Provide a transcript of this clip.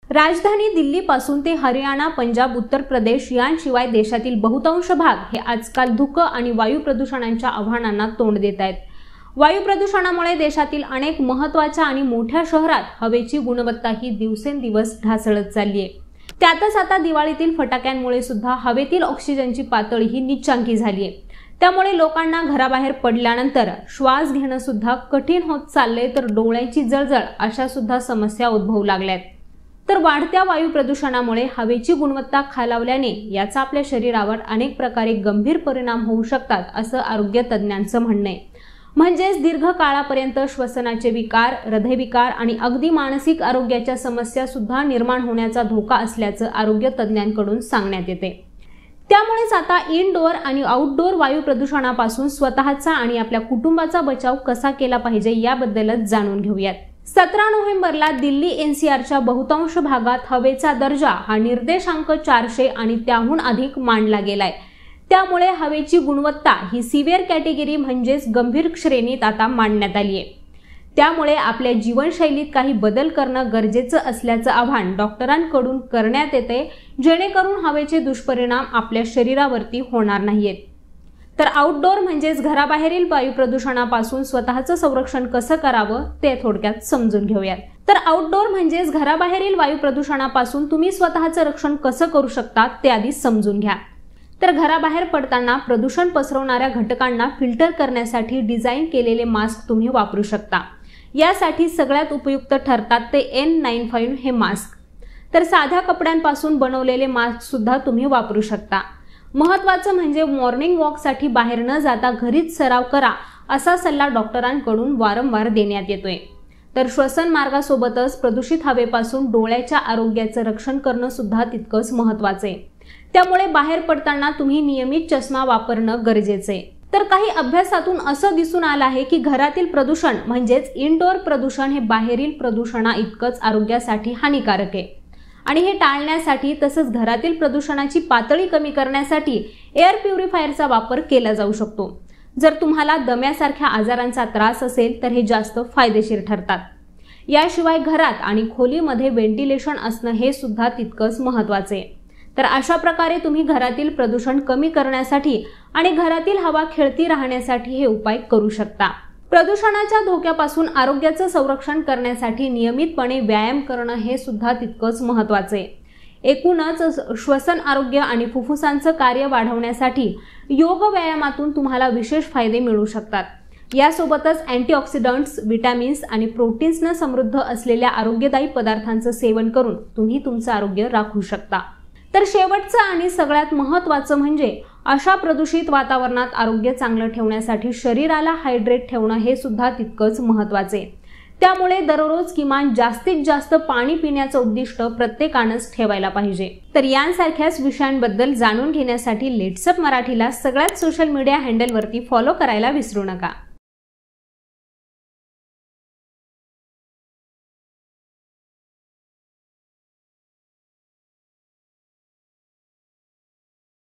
राजधानी दिल्लीपासून ते हरियाणा, पंजाब, उत्तर प्रदेश यांशिवाय देशातील बहुतांश भाग हे आजकाल धुकं आणि वायू प्रदूषणाच्या आव्हानांना तोंड देत आहेत। वायू प्रदूषणामुळे देशातील अनेक महत्त्वाच्या आणि मोठ्या शहरात हवेची गुणवत्ता ही दिवसेंदिवस ढासळत चालली आहे। त्यातच आता दिवाळीतील फटाक्यांमुळे सुद्धा हवेतील ऑक्सिजनची पातळी ही नीचांकी झाली आहे। त्यामुळे लोकांना घराबाहेर पडल्यानंतर श्वास घेणं सुद्धा कठीण होत चालले, तर डोळ्यांची जळजळ अशा सुद्धा समस्या उद्भवू लागल्यात। तर वाढत्या वायू प्रदूषणामुळे हवेची गुणवत्ता खालावल्याने याचा आपल्या शरीरावर अनेक प्रकारे गंभीर परिणाम होऊ शकतात, असं आरोग्य तज्ञांचं म्हणणं आहे। म्हणजेच दीर्घ काळापर्यंत श्वसनाचे विकार, हृदयविकार आणि अगदी मानसिक आरोग्याच्या समस्या सुद्धा निर्माण होण्याचा धोका असल्याचं आरोग्य तज्ञांकडून सांगण्यात येते। त्यामुळेच आता इनडोअर आणि आउटडोअर वायू प्रदूषणापासून स्वतःचा आणि आपल्या कुटुंबाचा बचाव कसा केला पाहिजे याबद्दलच जाणून घेऊयात। 17 नोव्हेंबरला दिल्ली एनसीआरच्या बहुतांश भागात हवेचा दर्जा हा निर्देशांक 400 आणि त्याहून अधिक मानला गेलाय। त्यामुळे हवेची गुणवत्ता ही सिव्हिअर कॅटेगरी म्हणजेच गंभीर श्रेणीत आता मांडण्यात आली आहे। त्यामुळे आपल्या जीवनशैलीत काही बदल करणं गरजेचं असल्याचं आवाहन डॉक्टरांकडून करण्यात येते, जेणेकरून हवेचे दुष्परिणाम आपल्या शरीरावरती होणार नाहीत। तर आउटडोअर म्हणजेच घराबाहेरील वायू प्रदूषणापासून स्वतःचं संरक्षण कसं करावं ते थोडक्यात समजून घेऊयात। तर आउटडोअर म्हणजेच घराबाहेरील वायू प्रदूषणापासून तुम्ही स्वतःचं रक्षण कसं करू शकता ते आधी समजून घ्या। तर घराबाहेर पडताना प्रदूषण पसरवणाऱ्या घटकांना फिल्टर करण्यासाठी डिझाईन केलेले मास्क तुम्ही वापरू शकता। यासाठी सगळ्यात उपयुक्त ठरतात ते N95 हे मास्क। तर साध्या कपड्यांपासून बनवलेले मास्क सुद्धा तुम्ही वापरू शकता। महत्त्वाचं म्हणजे मॉर्निंग वॉकसाठी बाहेर न जाता घरीच सराव करा, असा सल्ला डॉक्टरांकडून वारंवार देण्यात येतोय। तर श्वसन मार्गासोबतच प्रदूषित हवेपासून डोळ्याच्या आरोग्याचं रक्षण करणं सुद्धा तितकंच महत्त्वाचं आहे। त्यामुळे बाहेर पडताना तुम्ही नियमित चष्मा वापरणं गरजेचं आहे। तर काही अभ्यासातून असं दिसून आलं आहे की घरातील प्रदूषण म्हणजेच इनडोअर प्रदूषण हे बाहेरील प्रदूषणा इतकंच आरोग्यासाठी हानिकारक आहे। आणि हे टाळण्यासाठी तसंच घरातील प्रदूषणाची पातळी कमी करण्यासाठी एअर प्युरिफायरचा वापर केला जाऊ शकतो। जर तुम्हाला दम्यासारख्या आजारांचा त्रास असेल तर हे जास्त फायदेशीर ठरतात। याशिवाय घरात आणि खोलीमध्ये व्हेंटिलेशन असणं हे सुद्धा तितकंच महत्त्वाचं आहे। तर अशा प्रकारे तुम्ही घरातील प्रदूषण कमी करण्यासाठी आणि घरातील हवा खेळती राहण्यासाठी हे उपाय करू शकता। प्रदूषणाच्या धोक्यापासून आरोग्याचं संरक्षण करण्यासाठी नियमितपणे व्यायाम करणं हे सुद्धा तितकंच महत्त्वाचं आहे। एकूणच श्वसन आरोग्य आणि फुफ्फुसांचं कार्य वाढवण्यासाठी योग व्यायामातून तुम्हाला विशेष फायदे मिळू शकतात। यासोबतच अँटीऑक्सिडंट्स, विटॅमिन्स आणि प्रोटीन्सनं समृद्ध असलेल्या आरोग्यदायी पदार्थांचं सेवन करून तुम्ही तुमचं आरोग्य राखू शकता। तर शेवटचं आणि सगळ्यात महत्त्वाचं म्हणजे अशा प्रदूषित वातावरणात आरोग्य चांगलं ठेवण्यासाठी शरीराला हायड्रेट ठेवणं हे सुद्धा तितकंच महत्त्वाचं आहे। त्यामुळे दररोज किमान जास्तीत जास्त पाणी पिण्याचं उद्दिष्ट प्रत्येकानंच ठेवायला पाहिजे। तर यांसारख्याच विषयांबद्दल जाणून घेण्यासाठी लेट्सअप मराठीला सगळ्याच सोशल मीडिया हँडलवरती फॉलो करायला विसरू नका।